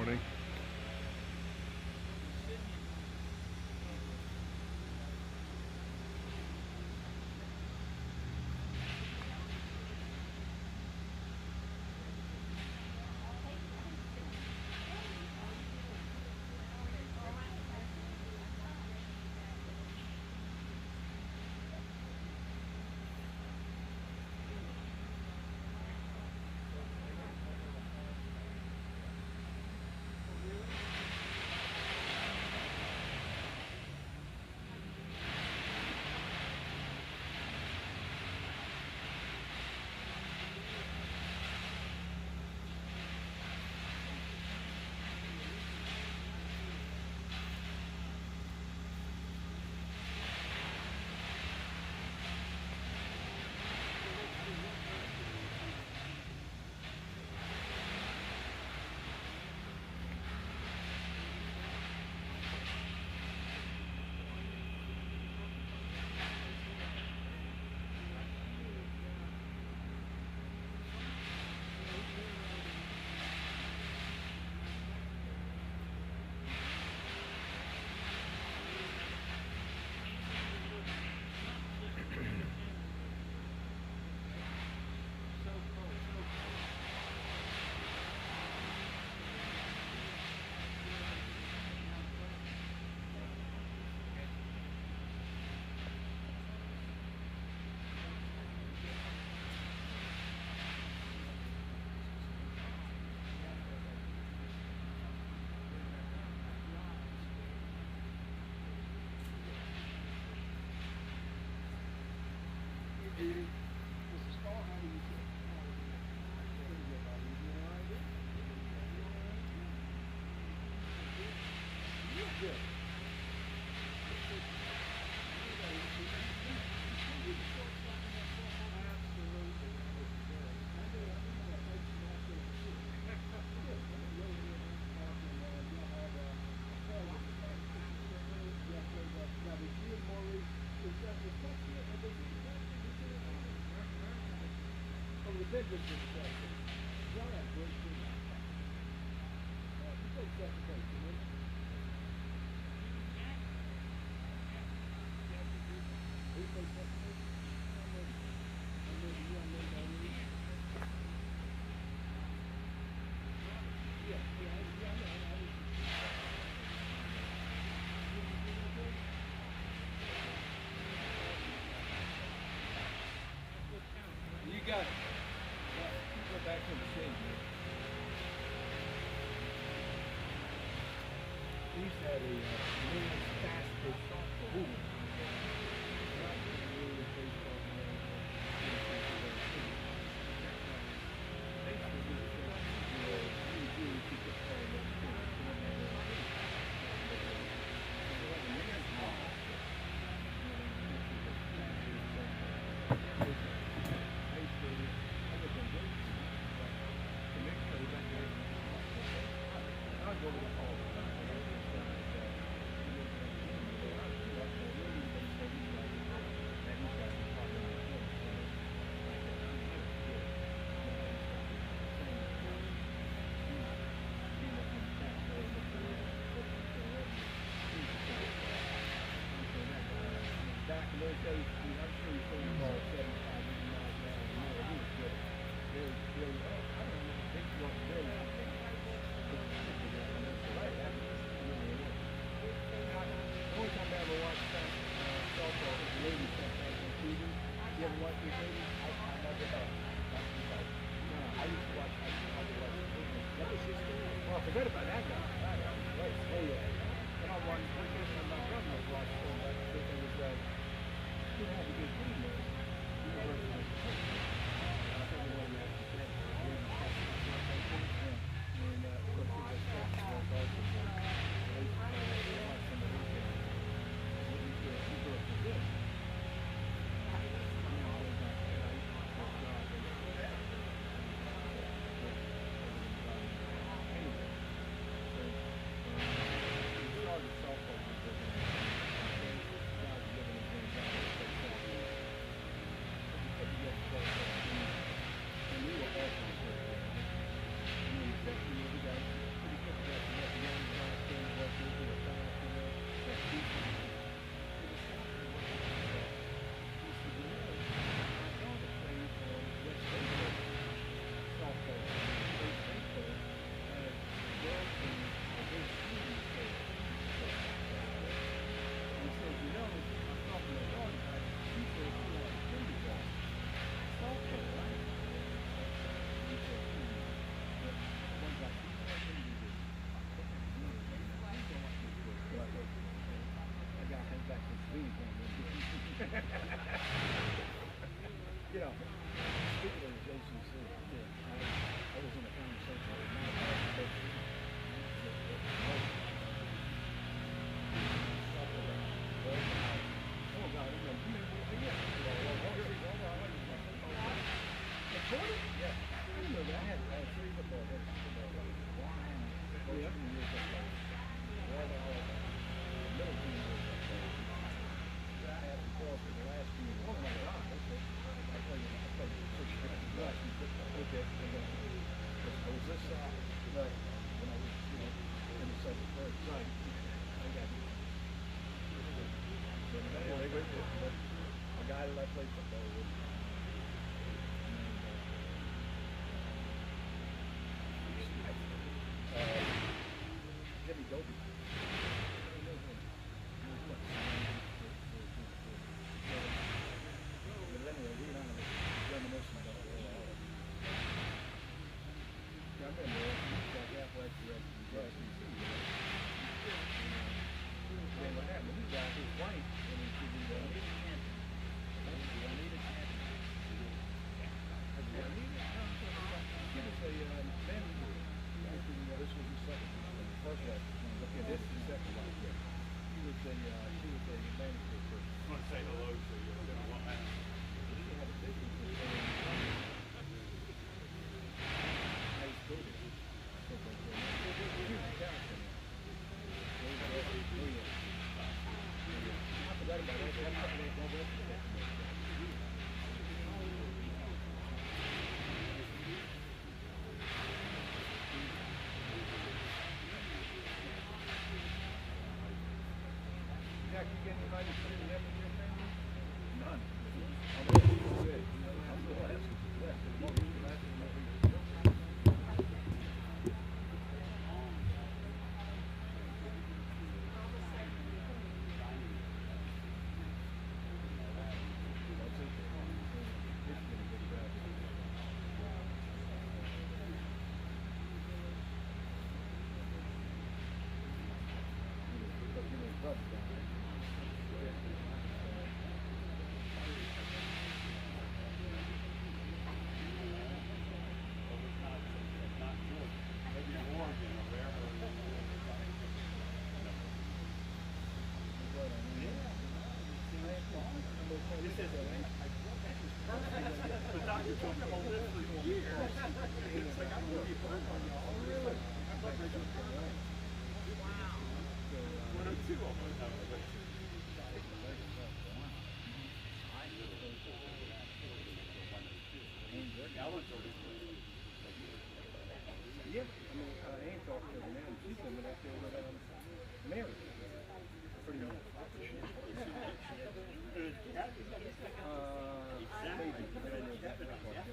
morning. You got it. Go back to the stage. He's had a men's fast-paced movement. Forget about that guy. But I wanted to listen to my brother was watching that. It was you had to get free man. University of Kentucky. I think the one that was there. And of course he was also softball. Yeah, I mean, Ann talked to her now, and she's living out there with Mary. Pretty much. Maybe. I know she does drive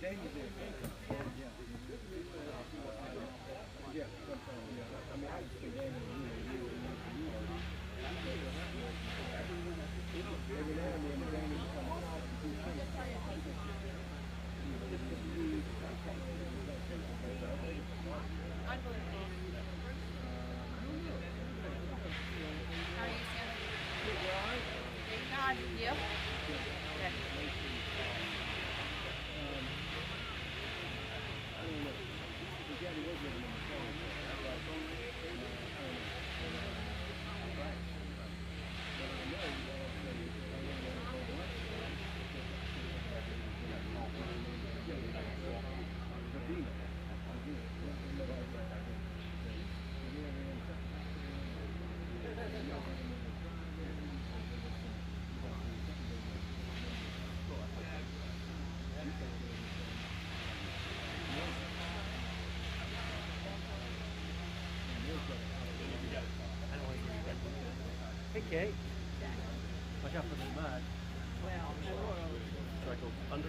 Daniel's there. Yeah, sometimes, yeah. I mean, I would say Daniel, every now and then the Daniel will come across and do things. Unbelievable. How are you, Sam? Thank God. You? Good. Hey, Kate. Watch out for the mud. Well, Try to go under.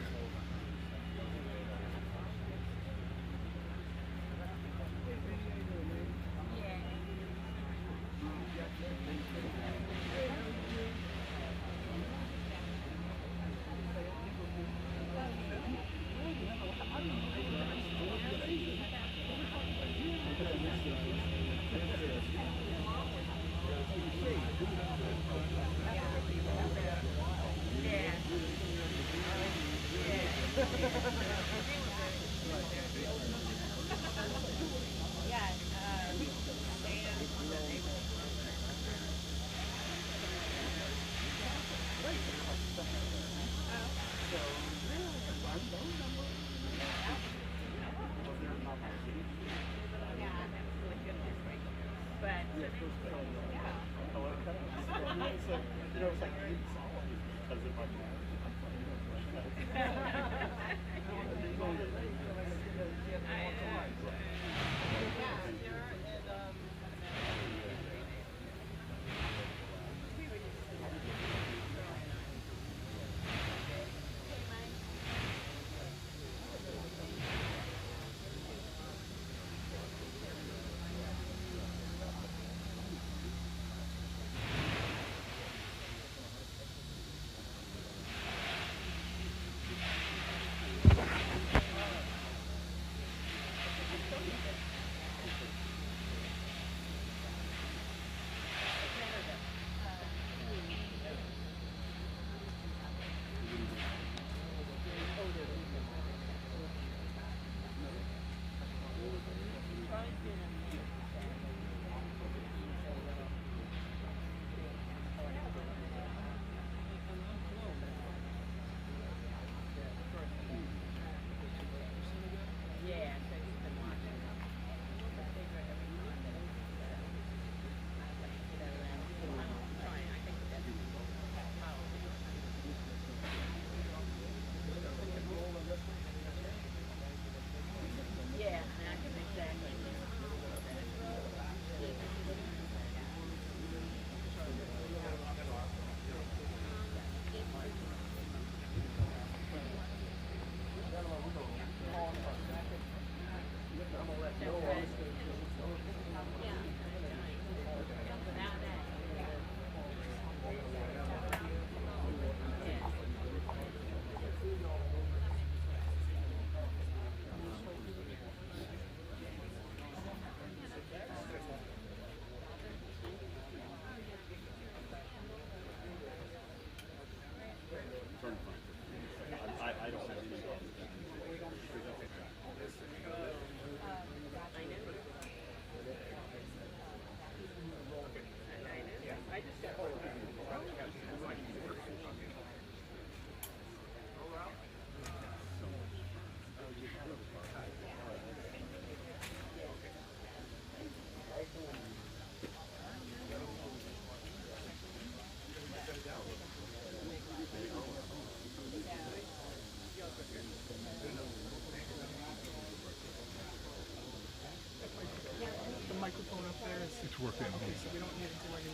work in these. We don't need to do any.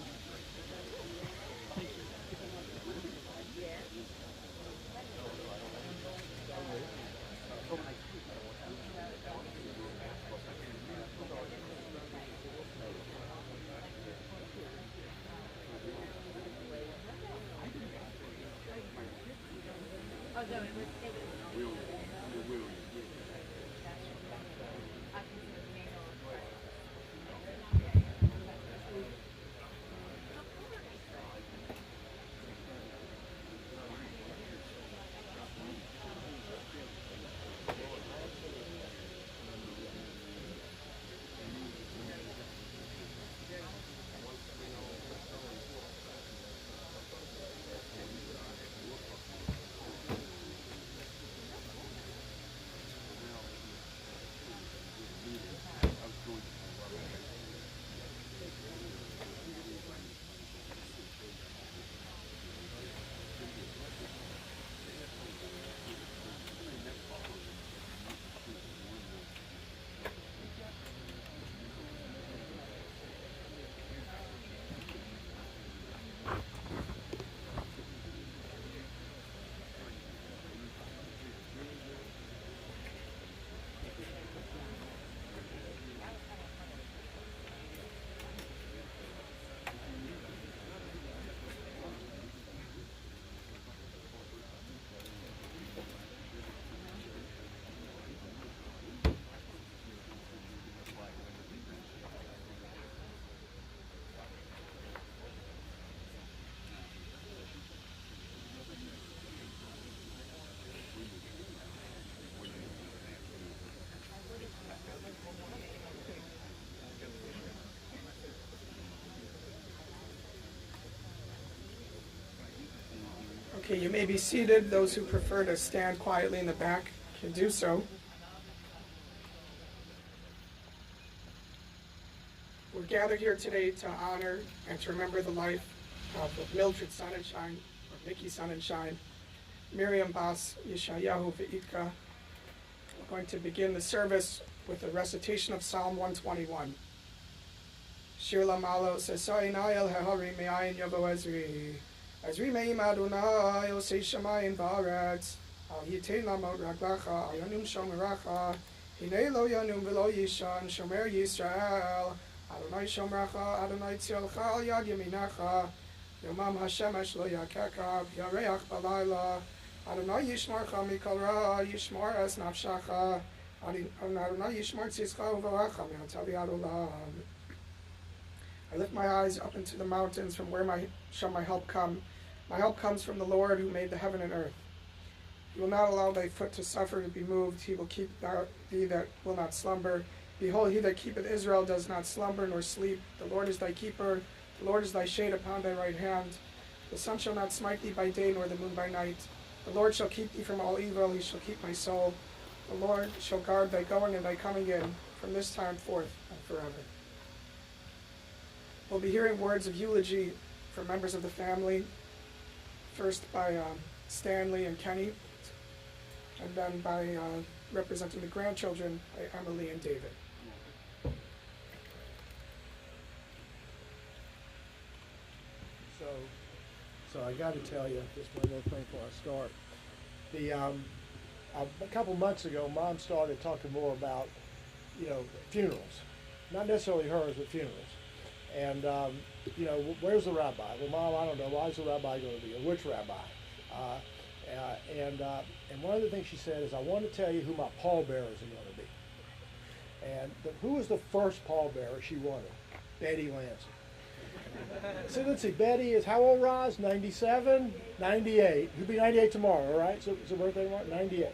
Thank you. Oh, no, it was taken. Okay, you may be seated. Those who prefer to stand quietly in the back can do so. We're gathered here today to honor and to remember the life of Mildred Sonenshine, or Mickey Sonenshine, Miriam Bas Yeshayahu Ve'itka. We're going to begin the service with a recitation of Psalm 121. Shir Lamalo Sesai Nael Hehari Me'ayin Yavo Ezri. Ezri Me'im Adonai Osei Shamayim Va'aretz. Al Yitein Lamot Raglacha Al Yanum Shomeracha. Hinei Lo Yanum V'lo Yishan Shomer Yisrael. Adonai Shomracha Adonai Tzielcha Al Yad Yaminacha. Yomam Hashemesh Lo Yakeka Yareach Balayla. Adonai Yishmarcha Mikol Ra Yishmar Es Nafshacha. Adonai Yishmar Tzizcha Uvalacha Me'atavi Adolam. I lift my eyes up into the mountains, from where shall my help come? My help comes from the Lord who made the heaven and earth. He will not allow thy foot to suffer to be moved. He will keep thee that will not slumber. Behold, he that keepeth Israel does not slumber nor sleep. The Lord is thy keeper. The Lord is thy shade upon thy right hand. The sun shall not smite thee by day, nor the moon by night. The Lord shall keep thee from all evil. He shall keep my soul. The Lord shall guard thy going and thy coming in, from this time forth and forever. We'll be hearing words of eulogy from members of the family, first by Stanley and Kenny, and then by representing the grandchildren, by Emily and David. So I got to tell you, just one more thing before I start. A couple months ago, Mom started talking more about, funerals. Not necessarily hers, but funerals. And, where's the rabbi? Well, Mom, I don't know. Why is the rabbi going to be? Or which rabbi? And one of the things she said is, I want to tell you who my pallbearers are going to be. And who was the first pallbearer she wanted? Betty Lansing. So let's see, Betty is how old, Roz? 97? 98. You'll be 98 tomorrow, all right? So it's her birthday tomorrow? 98.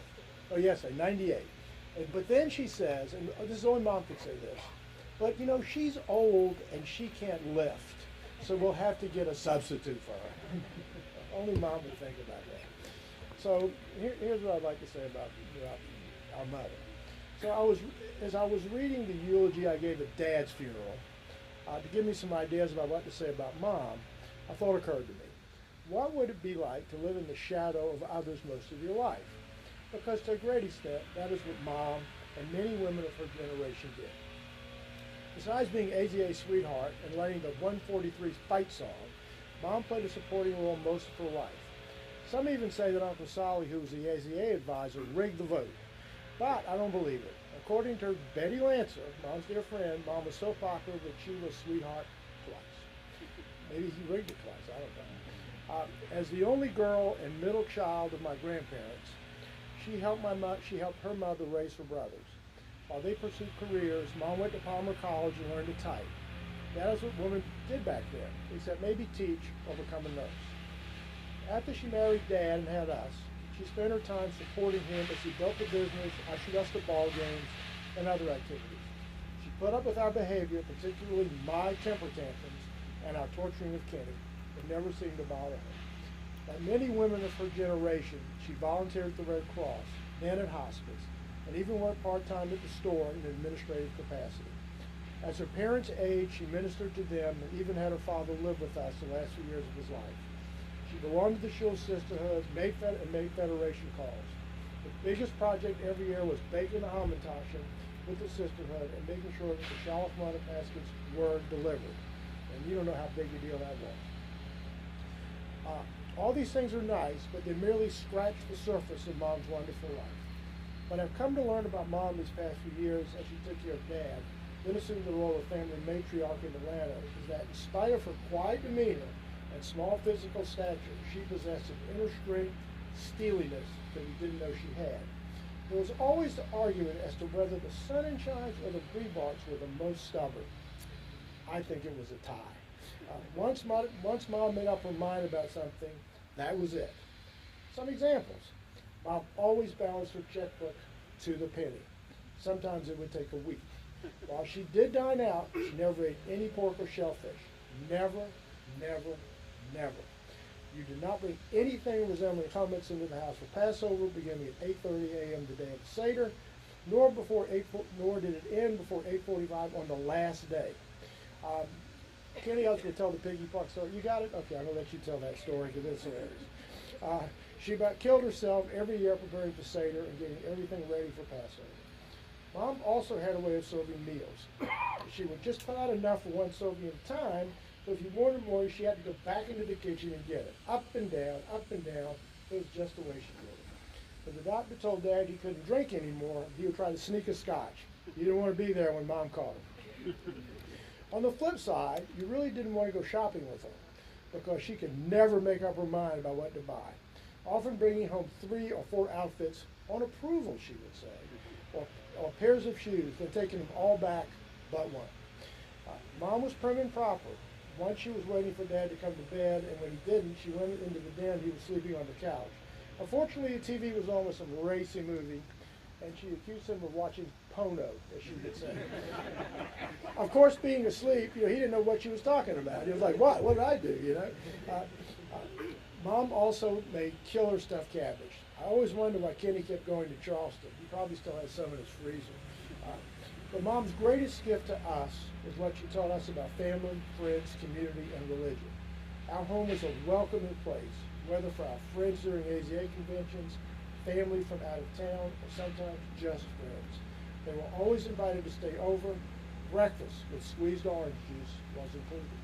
Oh, yes, 98. But then she says, and this is only Mom could say this, but she's old and she can't lift, so we'll have to get a substitute for her. Only Mom would think about that. So here's what I'd like to say about our mother. So as I was reading the eulogy I gave at Dad's funeral, to give me some ideas about what to say about Mom, a thought occurred to me. What would it be like to live in the shadow of others most of your life? Because to a great extent, that is what Mom and many women of her generation did. Besides being AZA's sweetheart and letting the 143 fight song, Mom played a supporting role most of her life. Some even say that Uncle Solly, who was the AZA advisor, rigged the vote. But I don't believe it. According to Betty Lancer, Mom's dear friend, Mom was so popular that she was sweetheart twice. Maybe he rigged it twice, I don't know. As the only girl and middle child of my grandparents, she helped her mother raise her brothers. While they pursued careers, Mom went to Palmer College and learned to type. That is what women did back then, except maybe teach or become a nurse. After she married Dad and had us, she spent her time supporting him as he built the business, ushered us to ball games, and other activities. She put up with our behavior, particularly my temper tantrums and our torturing of Kenny. It never seemed to bother her. Like many women of her generation, she volunteered at the Red Cross, then at hospice, and even worked part-time at the store in an administrative capacity. As her parents aged, she ministered to them and even had her father live with us the last few years of his life. She belonged to the Shul Sisterhood, made Federation calls. The biggest project every year was baking the Hamantashen with the Sisterhood and making sure that the Shalach Mana baskets were delivered. And you don't know how big a deal that was. All these things are nice, but they merely scratch the surface of Mom's wonderful life. What I've come to learn about Mom these past few years as she took care of Dad, then assumed the role of family matriarch in Atlanta, is that in spite of her quiet demeanor and small physical stature, she possessed an inner strength, steeliness that we didn't know she had. There was always the argument as to whether the Sonenshines or the Brebarks were the most stubborn. I think it was a tie. Once Mom made up her mind about something, that was it. Some examples. Mom always balanced her checkbook to the penny. Sometimes it would take a week. While she did dine out, she never ate any pork or shellfish. Never, never, never. You did not bring anything resembling chametz into the house for Passover, beginning at 8:30 a.m. the day of the Seder, nor did it end before 8:45 on the last day. Kenny, I was going to tell the piggy park story. You got it? Okay, I'm going to let you tell that story because it's hilarious. She about killed herself every year preparing for Seder and getting everything ready for Passover. Mom also had a way of serving meals. She would just put out enough for one serving at a time, so if you wanted more, she had to go back into the kitchen and get it. Up and down, up and down. It was just the way she did it. When the doctor told Dad he couldn't drink anymore, he would try to sneak a scotch. He didn't want to be there when Mom caught him. On the flip side, you really didn't want to go shopping with her because she could never make up her mind about what to buy. Often bringing home 3 or 4 outfits on approval, she would say, or pairs of shoes, then taking them all back but one. Mom was prim and proper. Once she was waiting for Dad to come to bed, and when he didn't, she went into the den. He was sleeping on the couch. Unfortunately, the TV was on with some racy movie, and she accused him of watching Pono, as she would say. Of course, being asleep, he didn't know what she was talking about. He was like, "What? What did I do?" Mom also made killer stuffed cabbage. I always wondered why Kenny kept going to Charleston. He probably still has some in his freezer. But Mom's greatest gift to us is what she taught us about family, friends, community, and religion. Our home is a welcoming place, whether for our friends during AZA conventions, family from out of town, or sometimes just friends. They were always invited to stay over. Breakfast with squeezed orange juice was included.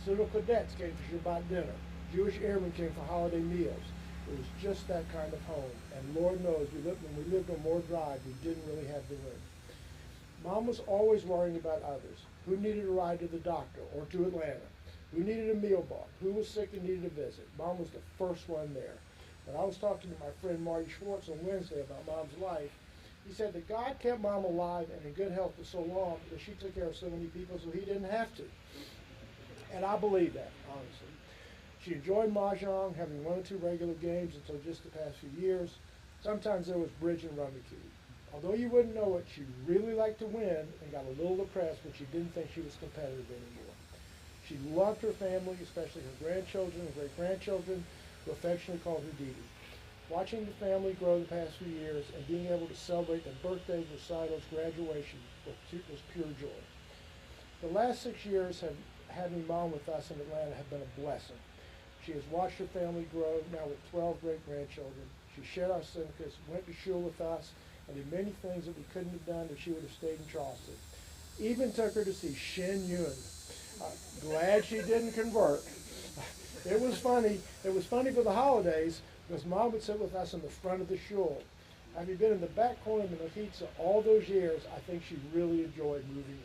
Civil cadets came for Shabbat dinner. Jewish airmen came for holiday meals. It was just that kind of home. And Lord knows, when we lived on Moore Drive, we didn't really have the room. Mom was always worrying about others. Who needed a ride to the doctor or to Atlanta? Who needed a meal bought? Who was sick and needed a visit? Mom was the first one there. When I was talking to my friend Marty Schwartz on Wednesday about Mom's life, he said that God kept Mom alive and in good health for so long that she took care of so many people so he didn't have to. And I believe that, honestly. She enjoyed Mahjong, having 1 or 2 regular games until just the past few years. Sometimes there was bridge and rummikub. Although you wouldn't know it, she really liked to win and got a little depressed when she didn't think she was competitive anymore. She loved her family, especially her grandchildren and great-grandchildren, who affectionately called her Dee Dee. Watching the family grow the past few years and being able to celebrate their birthdays, recitals, graduation was pure joy. The last 6 years having Mom with us in Atlanta have been a blessing. She has watched her family grow, now with 12 great-grandchildren. She shared our sympathies, went to shul with us, and did many things that we couldn't have done if she would have stayed in Charleston. Even took her to see Shen Yun. Glad she didn't convert. It was funny. It was funny for the holidays because Mom would sit with us in the front of the shul. Having been in the back corner of the Mechitza all those years, I think she really enjoyed moving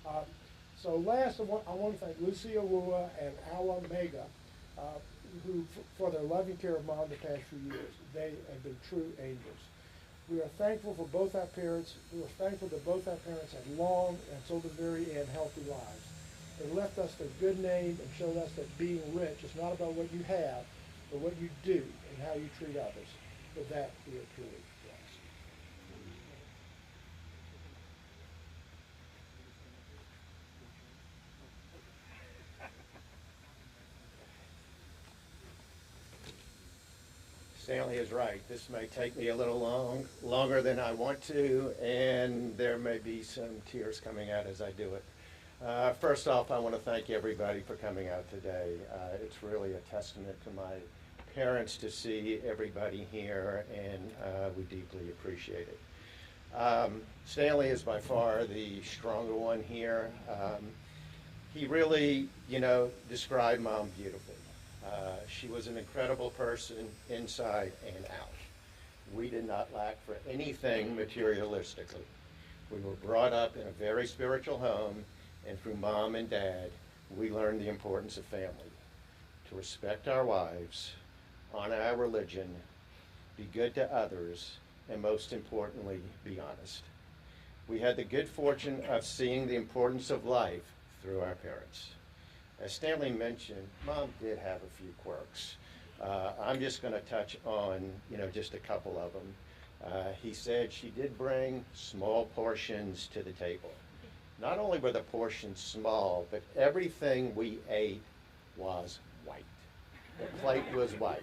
up. So last, I want to thank Lucy Awua and Awa Mega, who for their loving care of Mom the past few years. They have been true angels. We are thankful for both our parents. We are thankful that both our parents had long and until the very end healthy lives. They left us their good name and showed us that being rich is not about what you have, but what you do and how you treat others. For that, we are truly blessed. Stanley is right. This may take me a little longer than I want to, and there may be some tears coming out as I do it. First off, I want to thank everybody for coming out today. It's really a testament to my parents to see everybody here, and we deeply appreciate it. Stanley is by far the stronger one here. He really, described Mom beautifully. She was an incredible person inside and out. We did not lack for anything materialistically. We were brought up in a very spiritual home, and through Mom and Dad, we learned the importance of family, to respect our wives, honor our religion, be good to others, and most importantly, be honest. We had the good fortune of seeing the importance of life through our parents. As Stanley mentioned, Mom did have a few quirks. I'm just going to touch on, just a couple of them. He said she did bring small portions to the table. Not only were the portions small, but everything we ate was white. The plate was white.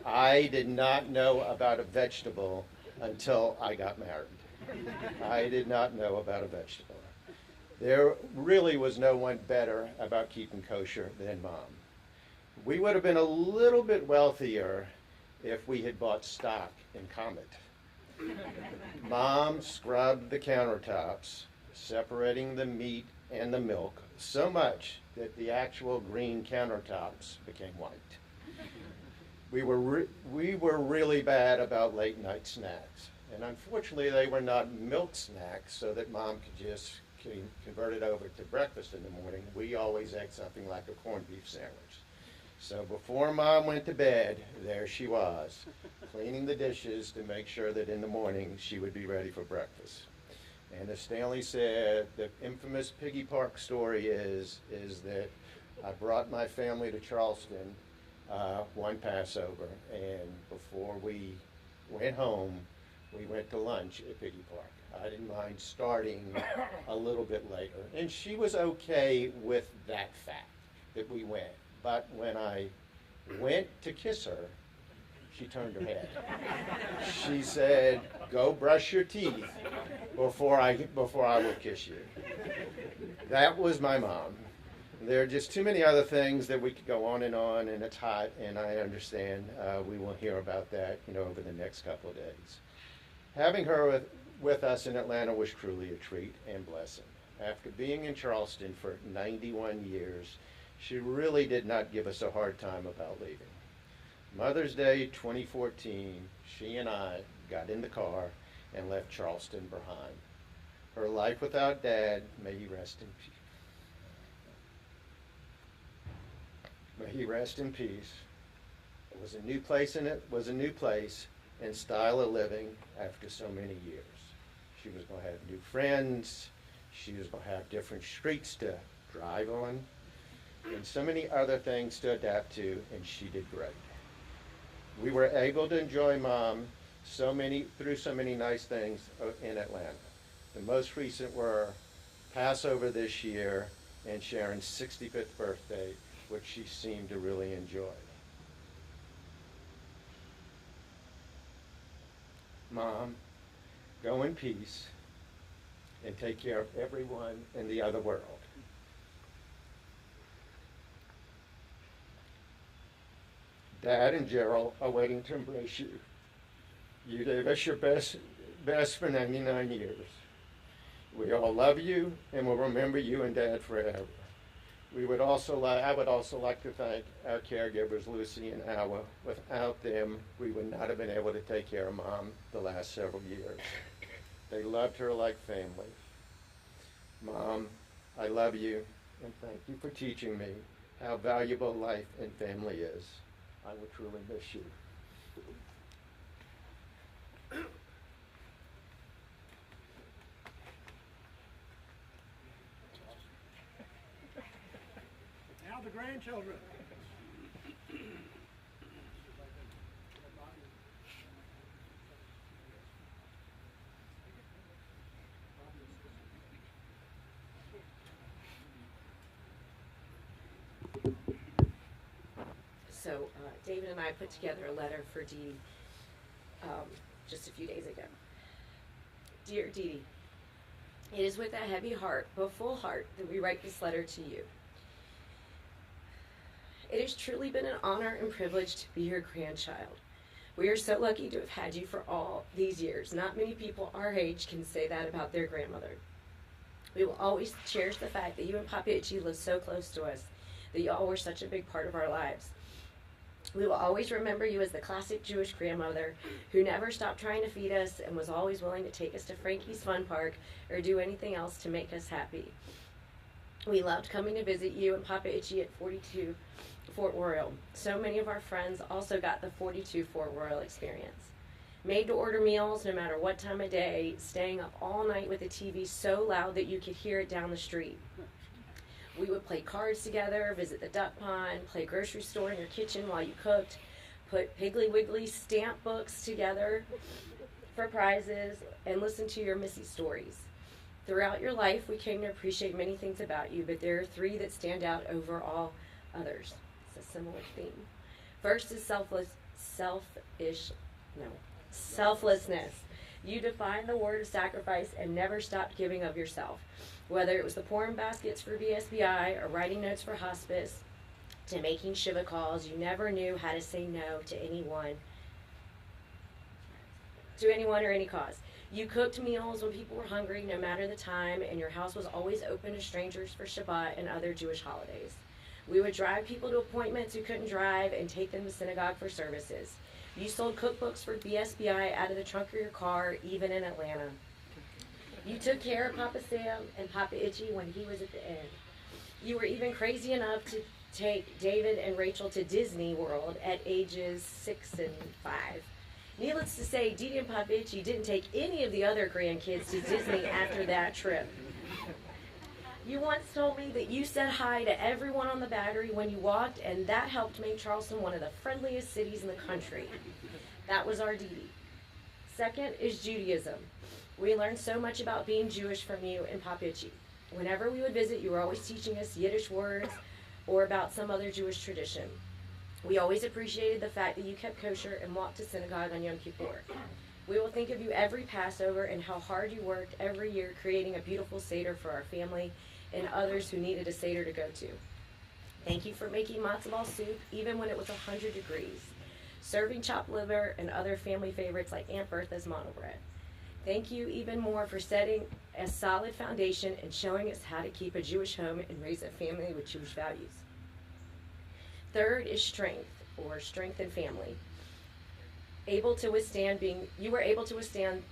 I did not know about a vegetable until I got married. I did not know about a vegetable. There really was no one better about keeping kosher than Mom. We would have been a little bit wealthier if we had bought stock in Comet. Mom scrubbed the countertops, separating the meat and the milk so much that the actual green countertops became white. We were really bad about late night snacks, and unfortunately they were not milk snacks so that Mom could just convert it over to breakfast in the morning. We always ate something like a corned beef sandwich. So before Mom went to bed, there she was, cleaning the dishes to make sure that in the morning she would be ready for breakfast. And as Stanley said, the infamous Piggy Park story is that I brought my family to Charleston one Passover, and before we went home, we went to lunch at Piggy Park. I didn't mind starting a little bit later. And she was okay with that fact that we went. But when I went to kiss her, she turned her head. She said, "Go brush your teeth before I will kiss you." That was my mom. There are just too many other things that we could go on, and it's hot, and I understand we will hear about that, over the next couple of days. Having her with us in Atlanta was truly a treat and blessing. After being in Charleston for 91 years, she really did not give us a hard time about leaving. Mother's Day 2014, she and I got in the car and left Charleston behind. Her life without Dad, may he rest in peace. May he rest in peace. It was a new place, and it was a new place and style of living after so many years. She was going to have new friends. She was going to have different streets to drive on, and so many other things to adapt to, and she did great. We were able to enjoy Mom through so many nice things in Atlanta. The most recent were Passover this year and Sharon's 65th birthday, which she seemed to really enjoy. Mom, go in peace and take care of everyone in the other world. Dad and Gerald are waiting to embrace you. You gave us your best for 99 years. We all love you and will remember you and Dad forever. I would also like to thank our caregivers, Lucy and Awa. Without them, we would not have been able to take care of Mom the last several years. They loved her like family. Mom, I love you, and thank you for teaching me how valuable life and family is. I will truly miss you. Now the grandchildren. So David and I put together a letter for Dee just a few days ago. Dear Dee, it is with a heavy heart, but full heart, that we write this letter to you. It has truly been an honor and privilege to be your grandchild. We are so lucky to have had you for all these years. Not many people our age can say that about their grandmother. We will always cherish the fact that you and Papa Itchy lived so close to us, that you all were such a big part of our lives. We will always remember you as the classic Jewish grandmother who never stopped trying to feed us and was always willing to take us to Frankie's Fun Park or do anything else to make us happy. We loved coming to visit you and Papa Itchy at 42 Fort Royal. So many of our friends also got the 42 Fort Royal experience. Made to order meals no matter what time of day, staying up all night with the TV so loud that you could hear it down the street. We would play cards together, visit the duck pond, play grocery store in your kitchen while you cooked, put Piggly Wiggly stamp books together for prizes, and listen to your Missy stories. Throughout your life, we came to appreciate many things about you, but there are three that stand out over all others. It's a similar theme. First is selflessness. You defined the word of sacrifice and never stopped giving of yourself. Whether it was the pouring baskets for BSBI or writing notes for hospice to making Shiva calls, you never knew how to say no to anyone or any cause. You cooked meals when people were hungry, no matter the time, and your house was always open to strangers for Shabbat and other Jewish holidays. We would drive people to appointments who couldn't drive and take them to synagogue for services. You sold cookbooks for BSBI out of the trunk of your car, even in Atlanta. You took care of Papa Sam and Papa Itchy when he was at the end. You were even crazy enough to take David and Rachel to Disney World at ages 6 and 5. Needless to say, Dee Dee and Papa Itchy didn't take any of the other grandkids to Disney after that trip. You once told me that you said hi to everyone on the Battery when you walked, and that helped make Charleston one of the friendliest cities in the country. That was our Dee Dee. Second is Judaism. We learned so much about being Jewish from you and Papa Itchy. Whenever we would visit, you were always teaching us Yiddish words or about some other Jewish tradition. We always appreciated the fact that you kept kosher and walked to synagogue on Yom Kippur. We will think of you every Passover and how hard you worked every year creating a beautiful Seder for our family and others who needed a Seder to go to. Thank you for making matzo ball soup even when it was 100 degrees, serving chopped liver and other family favorites like Aunt Bertha's mono bread. Thank you even more for setting a solid foundation and showing us how to keep a Jewish home and raise a family with Jewish values. Third is strength, or strength in family. She was able to withstand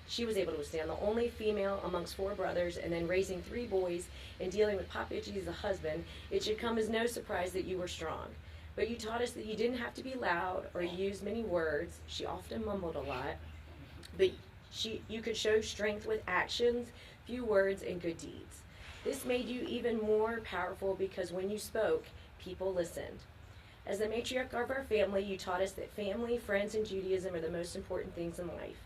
the only female amongst 4 brothers, and then raising 3 boys and dealing with Papa Itchy as a husband. It should come as no surprise that you were strong. But you taught us that you didn't have to be loud or use many words. She often mumbled a lot, but you could show strength with actions, few words, and good deeds. This made you even more powerful because when you spoke, people listened. As the matriarch of our family, you taught us that family, friends, and Judaism are the most important things in life.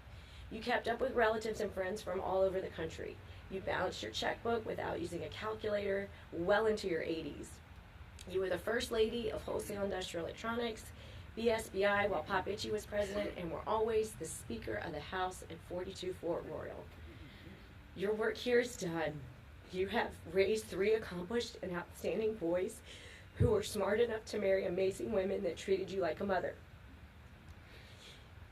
You kept up with relatives and friends from all over the country. You balanced your checkbook without using a calculator well into your 80s. You were the first lady of wholesale industrial electronics, BSBI, while Papa Itchy was president, and were always the Speaker of the House at 42 Fort Royal. Your work here is done. You have raised 3 accomplished and outstanding boys who were smart enough to marry amazing women that treated you like a mother.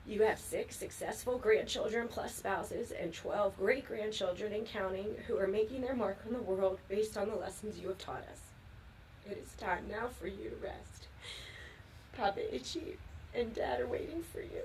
You have 6 successful grandchildren plus spouses and 12 great-grandchildren and counting who are making their mark on the world based on the lessons you have taught us. It is time now for you to rest. Papa Itchy and Dad are waiting for you.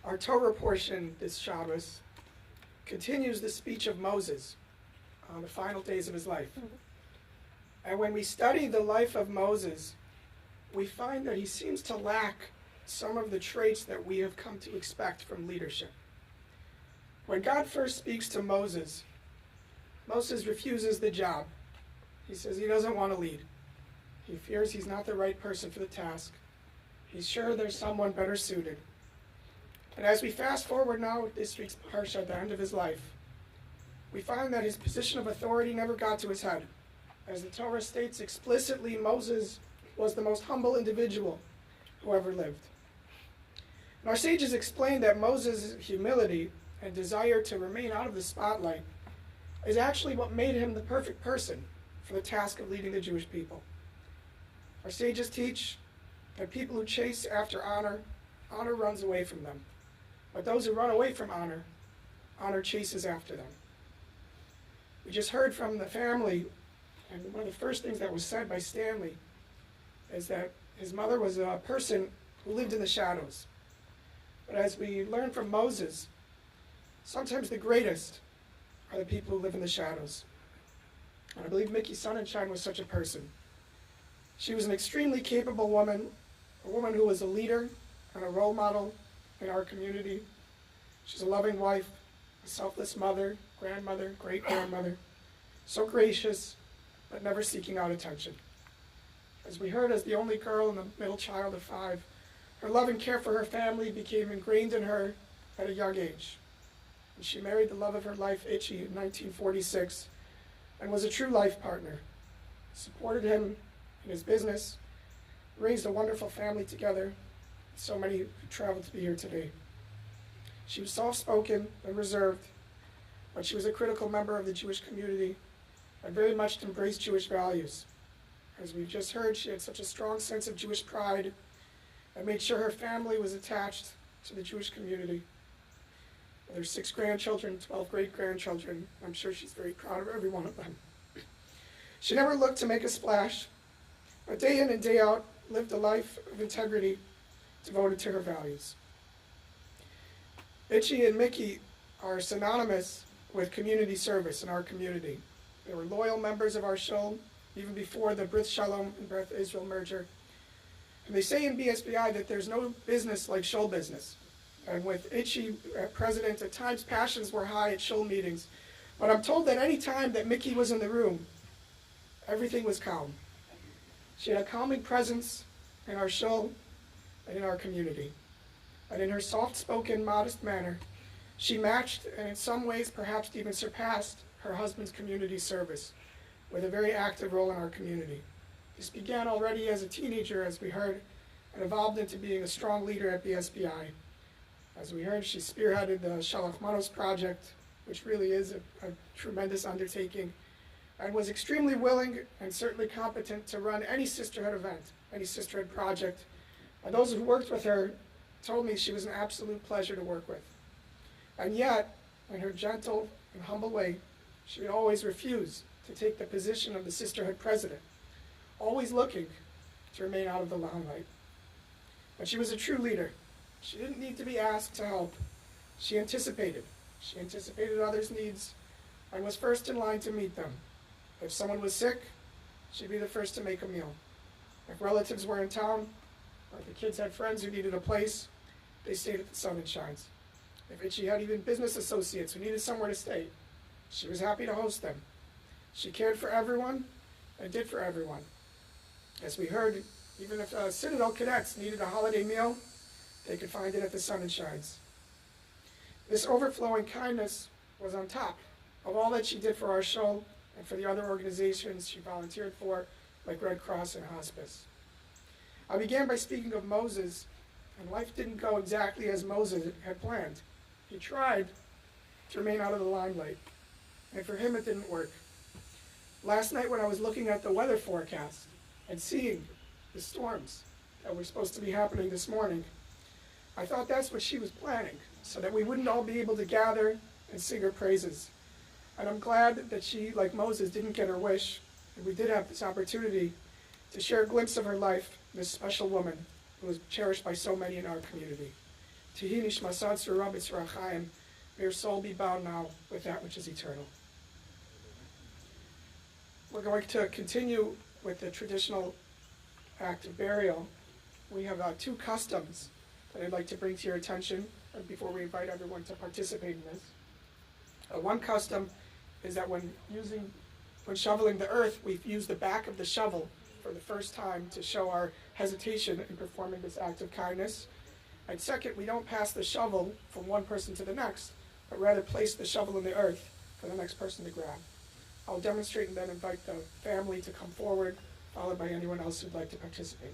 Our Torah portion this Shabbos continues the speech of Moses on the final days of his life. And when we study the life of Moses, we find that he seems to lack some of the traits that we have come to expect from leadership. When God first speaks to Moses, Moses refuses the job. He says he doesn't want to lead. He fears he's not the right person for the task. He's sure there's someone better suited. And as we fast forward now this week's parsha at the end of his life, we find that his position of authority never got to his head. As the Torah states explicitly, Moses was the most humble individual who ever lived. And our sages explain that Moses' humility and desire to remain out of the spotlight is actually what made him the perfect person for the task of leading the Jewish people. Our sages teach that people who chase after honor, honor runs away from them. But those who run away from honor, honor chases after them. We just heard from the family, and one of the first things that was said by Stanley is that his mother was a person who lived in the shadows. But as we learn from Moses, sometimes the greatest are the people who live in the shadows. And I believe Mickey Sonenshine was such a person. She was an extremely capable woman, a woman who was a leader and a role model in our community. She's a loving wife, a selfless mother, grandmother, great-grandmother, so gracious, but never seeking out attention. As we heard, as the only girl and the middle child of 5, her love and care for her family became ingrained in her at a young age. And she married the love of her life, Itchy, in 1946, and was a true life partner. Supported him in his business, raised a wonderful family together, so many who traveled to be here today. She was soft-spoken and reserved, but she was a critical member of the Jewish community and very much embraced Jewish values. As we've just heard, she had such a strong sense of Jewish pride and made sure her family was attached to the Jewish community. With her 6 grandchildren, 12 great-grandchildren, I'm sure she's very proud of every one of them. She never looked to make a splash, but day in and day out lived a life of integrity devoted to her values. Itchy and Mickey are synonymous with community service in our community. They were loyal members of our shul even before the Brit Shalom and Beth Israel merger. And they say in BSBI that there's no business like shul business. And with Itchy president, at times passions were high at shul meetings. But I'm told that any time that Mickey was in the room, everything was calm. She had a calming presence in our shul and in our community. And in her soft-spoken, modest manner, she matched, and in some ways perhaps even surpassed, her husband's community service with a very active role in our community. This began already as a teenager, as we heard, and evolved into being a strong leader at BSBI. As we heard, she spearheaded the Shalach Manos project, which really is a tremendous undertaking, and was extremely willing and certainly competent to run any sisterhood event, any sisterhood project. And those who worked with her told me she was an absolute pleasure to work with. And yet, in her gentle and humble way, she would always refuse to take the position of the sisterhood president, always looking to remain out of the limelight. But she was a true leader. She didn't need to be asked to help. She anticipated. She anticipated others' needs and was first in line to meet them. If someone was sick, she'd be the first to make a meal. If relatives were in town, or if the kids had friends who needed a place, they stayed at the Sonenshines. If Itchy had even business associates who needed somewhere to stay, she was happy to host them. She cared for everyone and did for everyone. As we heard, even if Citadel cadets needed a holiday meal, they could find it at the Sonenshines. This overflowing kindness was on top of all that she did for our show and for the other organizations she volunteered for, like Red Cross and Hospice. I began by speaking of Moses, and life didn't go exactly as Moses had planned. He tried to remain out of the limelight, and for him it didn't work. Last night when I was looking at the weather forecast and seeing the storms that were supposed to be happening this morning, I thought that's what she was planning, so that we wouldn't all be able to gather and sing her praises. And I'm glad that she, like Moses, didn't get her wish, and we did have this opportunity to share a glimpse of her life, this special woman who was cherished by so many in our community. Tehi nishmasad surabitz Rakhami, may her soul be bound now with that which is eternal. We're going to continue with the traditional act of burial. We have two customs that I'd like to bring to your attention before we invite everyone to participate in this. One custom is that when shoveling the earth, we use the back of the shovel for the first time to show our hesitation in performing this act of kindness. And second, we don't pass the shovel from one person to the next, but rather place the shovel in the earth for the next person to grab. I'll demonstrate and then invite the family to come forward, followed by anyone else who'd like to participate.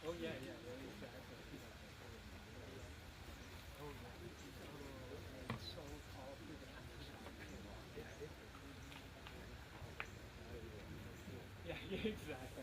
Oh, yeah, exactly. Yeah, exactly.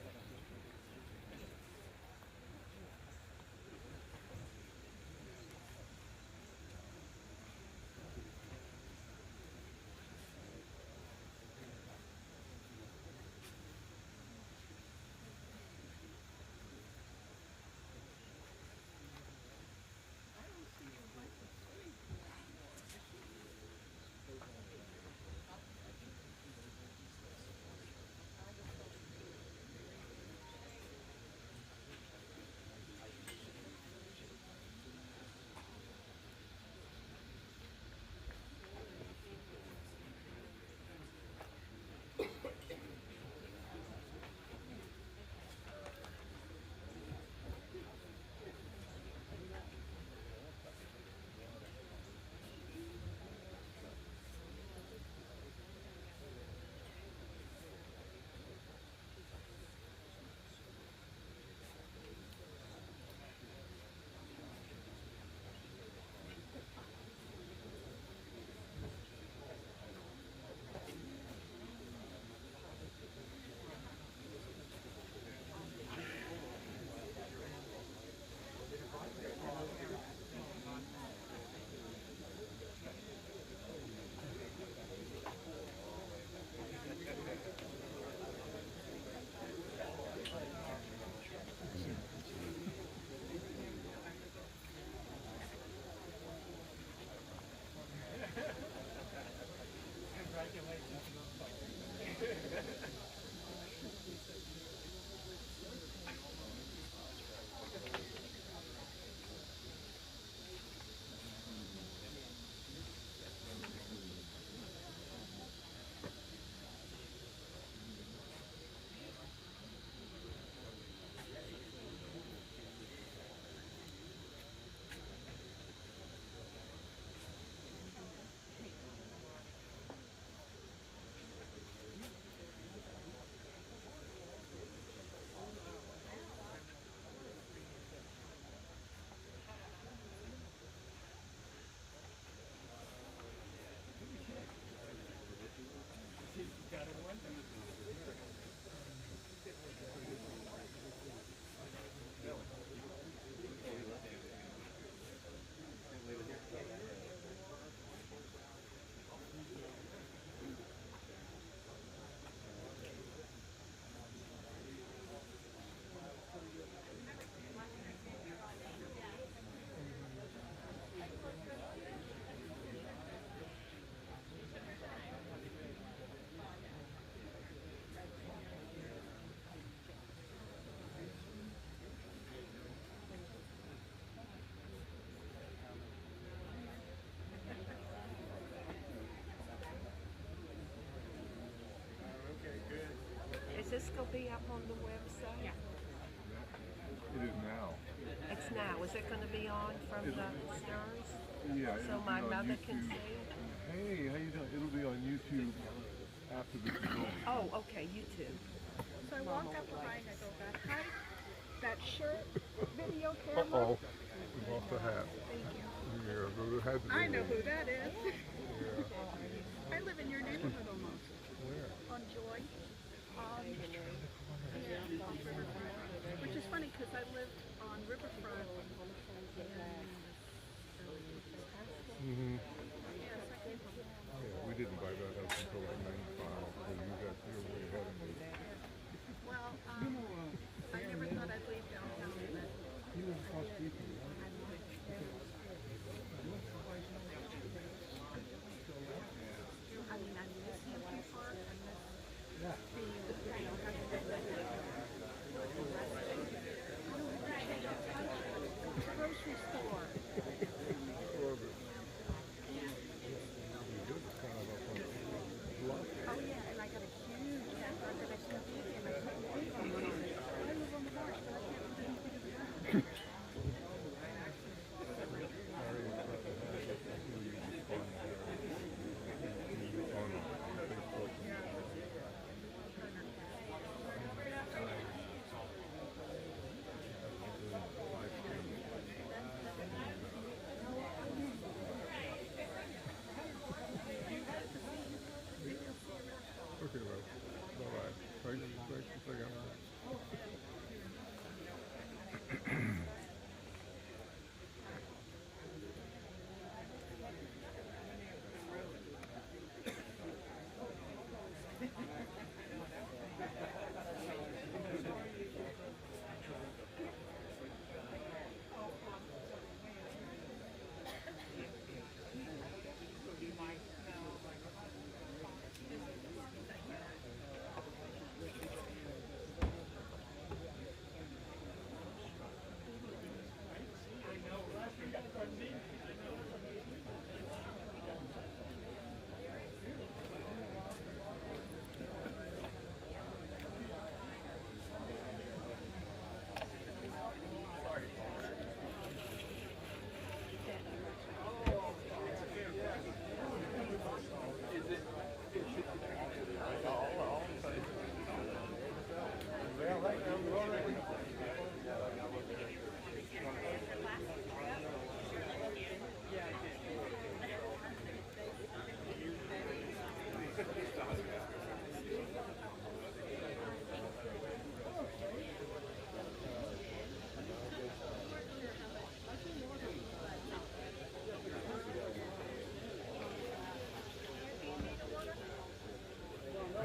will be up on the website? Yeah. It is now. It's now. Is it going to be on from the stars? Yeah. So my mother can see it? Hey, how you doing? It'll be on YouTube after this is over. Oh, okay, YouTube. So I walk up behind, I go, that height, that shirt, video camera. Uh-oh. We lost a hat. Thank you. Yeah, so it had to be I know there. who that is. Yeah. I live in your neighborhood almost. Where? On Joy. Which is funny because I lived on Riverfront. Mm-hmm. Yes, I came from Yeah, we didn't buy that house until like 95, so you're way ahead of me. Well, I never thought I'd leave downtown, but You live across the street from me, right? I mean, I miss Hampton Park. I miss being, having the grocery store. Oh yeah, and I got a huge hamper that I stuck in and I couldn't leave on the marsh. I live on the marsh, but I can't do anything. Okay, well, all right. Thanks for saying that.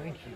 Thank you.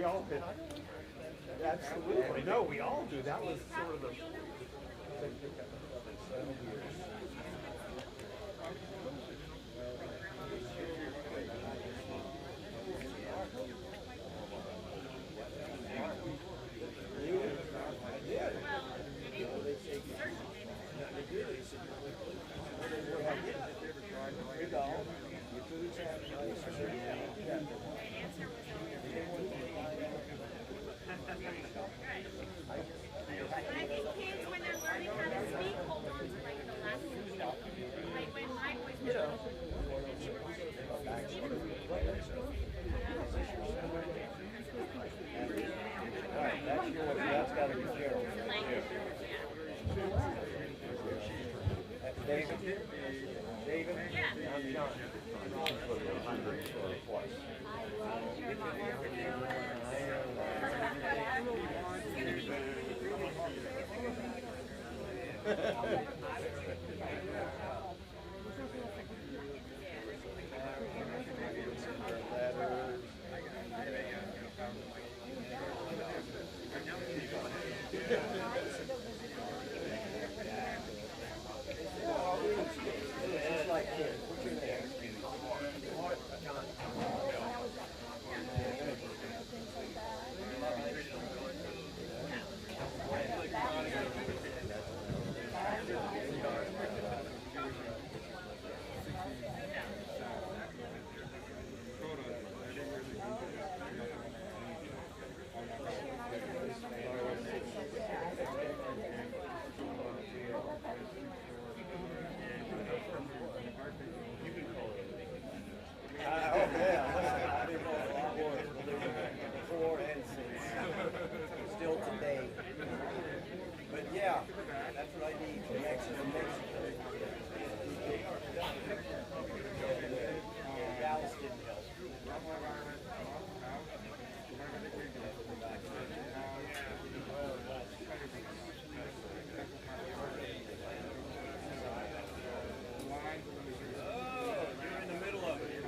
We all did. Absolutely. No, we all do. That was sort of the. But I think kids, when they're learning how to speak, hold on to like the lessons. Like when my boys were little, All right, that's got to be Carol. That's David. David? Yeah. I'm John. Still today. But yeah, that's what I need from Mexico. Dallas didn't help. Oh, you're in the middle of it.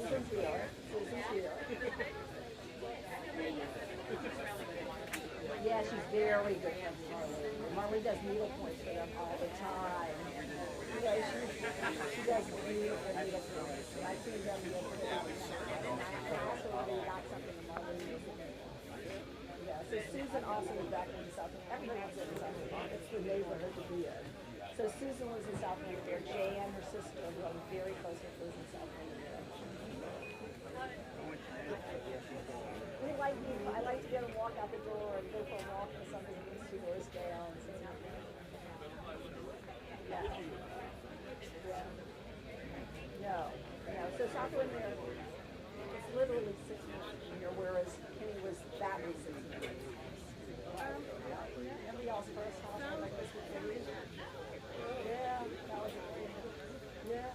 Susan's here. Susan's here. Yeah, she's very good friends with Marlene. Marlene does needle points for them all the time. You know, she does beautiful needle points. And I've seen them needle points. And I also really got something in Marlene. Yeah, so Susan also is back in South America. Everyone lives in South America. It's the neighborhood to be in. So Susan lives in South America. Jan, her sister, who I'm very close with, lives in South America. I like to get a walk out the door and go for a walk with somebody who needs 2 doors down. So, yeah. No. So South America, it's literally 6 months here, whereas Kenny was that was 6 months. Remember y'all's first hospital like this with Kenny? Yeah, that was a great one. Yeah.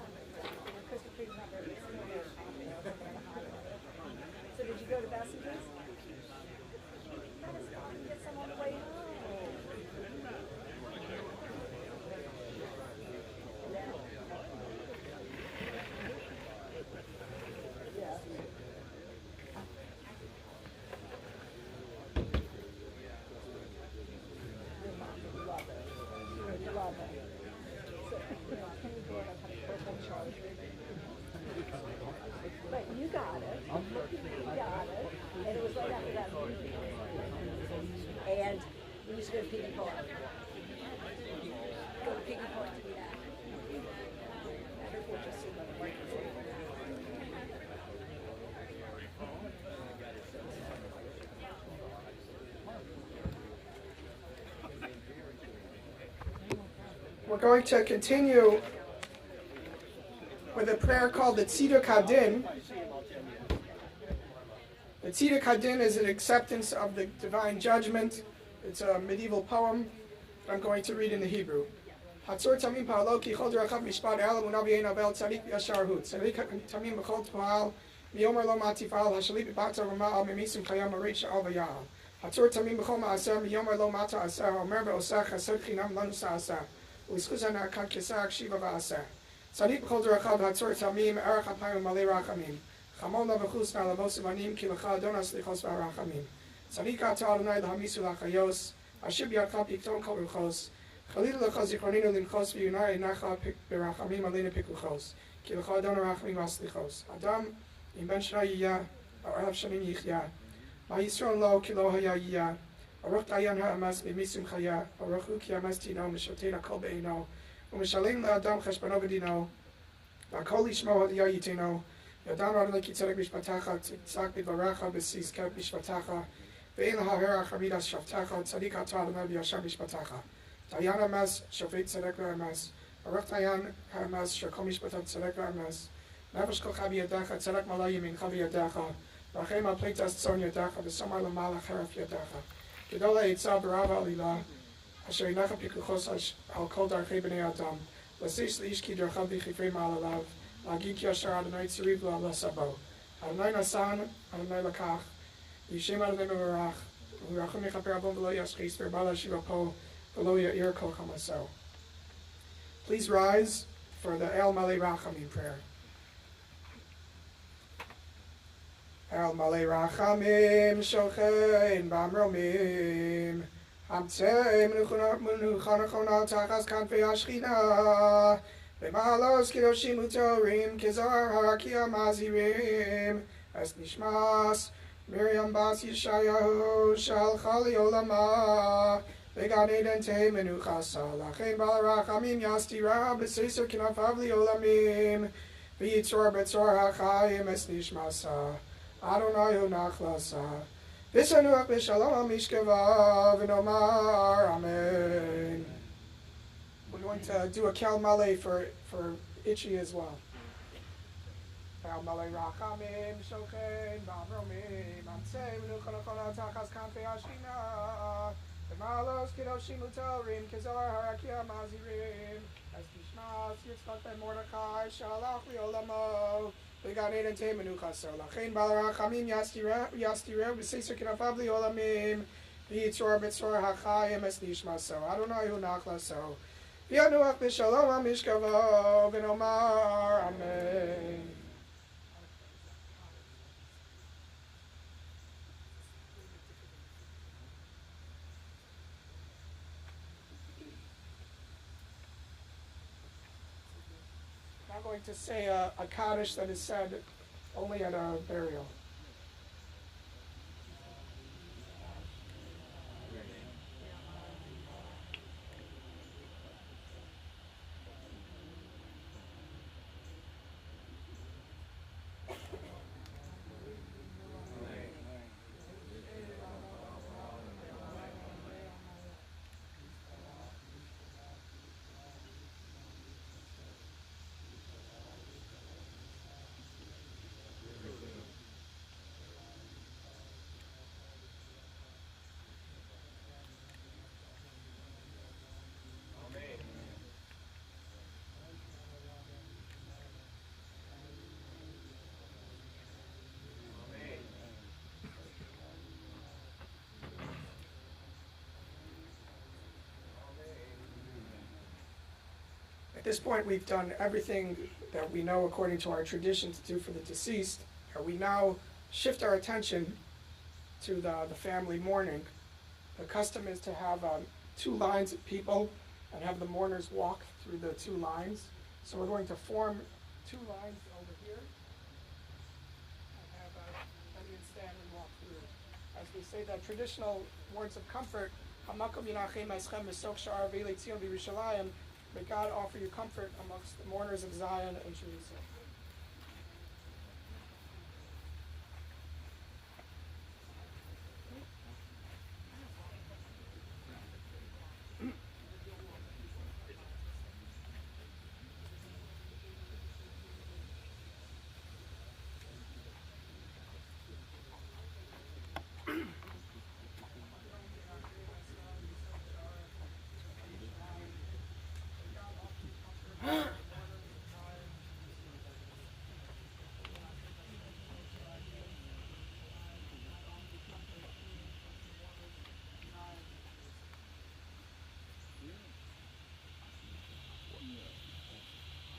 Crystal Creek's not very good. So did you go to Bessie's? That is fun. Get some on the way home. Yeah. Your mom would love it. She would love it. So, Kenny brought up a purple chart. But you got it. You got it. And it was right after that movie. And we used to go to Piggy Park. Go to Piggy Park to do that. People just see the microphone. We're going to continue with a prayer called the Tziduk Hadin. The Tziduk Hadin is an acceptance of the divine judgment. It's a medieval poem I'm going to read in the Hebrew. Hatzor tamim pa'alo ki chol derachad mishpat el unavi'en avel tzadik yashar hu. Tzadik tamim b'chol pa'al miyomer lo matifal hashalit b'bata rama'al mimisim chayam arit sha'al v'ya'al. Hatzor tamim b'chol ma'aser miyomer lo mata aser omer be'osach chesed chinam lanu sa'aser. U'izchuzan ha'kad kesak shiva v'aser. Tzadik b'chol derachad hatzor tamim erech apayim malei rachamim. Chamon lavachus na'lavosim anim ki l'cha adonas lichos v'arachamim. Tzadik ata Adonai l'hamisu l'achayos. Ashib yadcha pikton kol ruchos. Chalil lecha zichroninu limchos v'yunai nacha berachamim alina pikuchos. Ki lecha adon rachamim aslichos. Adam im ben shana yiyah, or elf shanim yichya. Ma yisron lo ki lo haya yiyah. Aruch dayan ha'amas b'misum chaya. Aruchu ki amas tino mishotein kol be'ino. U'mishalim le'adam cheshbano v'dino. V'akol ishmo hadiyah yitino. Yadam radon ki tzedek b'shpatacha. Tzak b'varacha b'sis kev b'shpatacha. Ve'in laha'herach hamidas shavtacha. Tzadik ata Adonai b'yashar b'shpatacha. Dayan Hamas, Shofet Tzedek Hamas, Aruch Dayan Hamas, Shekol Mishpatat Tzedek Hamas, Nefesh Kol Chavi Yadecha, Tzedek Malayim in Chavi Yadecha, Rachem Al Pleitas Tzon Yadecha, V'Samar L'Malach Heref Yadecha, Gedol HaYitzah B'Rava Alila, Asher Yinecha Pikuchos Al Kol Darchei B'nei Adam, L'Sis L'Ish Ki Derchav B'Chifrei Ma'alav, L'Agid Ki Asher Adonai Tziriv Lo Allah Sabo, Adonai Nasan, Adonai Lakach, Yishem Adonai Mevarach, V'Rachum Yechaper Avon V'Lo Yashchis, V'Rbala Shiva Po, please rise for the El Malei Rachamim prayer. El Malei Rachamim Shochein Bamromim Hamtzei Menuchanachona Tachas Kanfei Ashchina B'malos Kidoshim Utorim Kizar Harakia Mazirim Es Nishmas Miriam Bas Yeshayahu Shalcha Liolama Began Eden Te Menuchasa, Lachen Balarachamim Yastira, B'Seser Kinafav Liolamim, V'Yitzor B'Tzor HaChayim Es Nishmasa, Adonai Hu Nachlasa, V'Sanuach B'Shalom Mishkeva, V'Nomar, Amen. We're going to do a Kel Malei for Itchy as well. Kel Malei Rachamim, Shochen, Bamromim, Amtzei, Menuchanachona Tachas Kanfei Ashchina, Malos Kidoshim Utorim Kizar Harakia Mazirim Es Nishmas Yitzchak Ben Mordechai Shalach Liolamo Began Eden Te Menuchaso Lachen Balarachamim Yastira B'Seser Kinafav Liolamim V'Yitzor B'Tzor HaChayim Es Nishmaso Adonai Hu Nachlaso V'Yanuach B'Shalom HaMishkavo V'Nomar Amen. going to say a Kaddish that is said only at a burial. At this point, we've done everything that we know according to our tradition to do for the deceased. We now shift our attention to the family mourning. The custom is to have 2 lines of people and have the mourners walk through the 2 lines. So we're going to form 2 lines over here and have Benny and Stan walk through. As we say the traditional words of comfort, may God offer you comfort amongst the mourners of Zion and Jerusalem.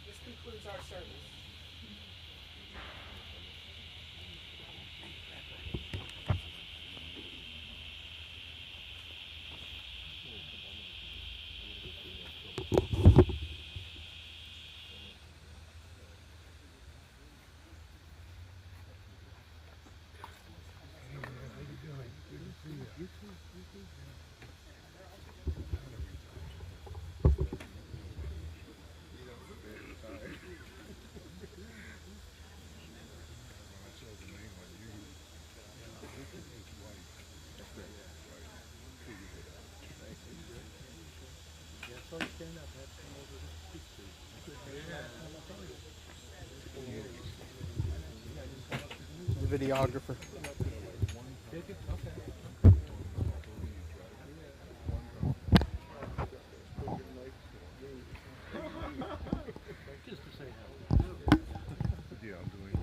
This concludes our service. The videographer. Yeah, I'm doing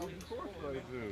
Of course I do.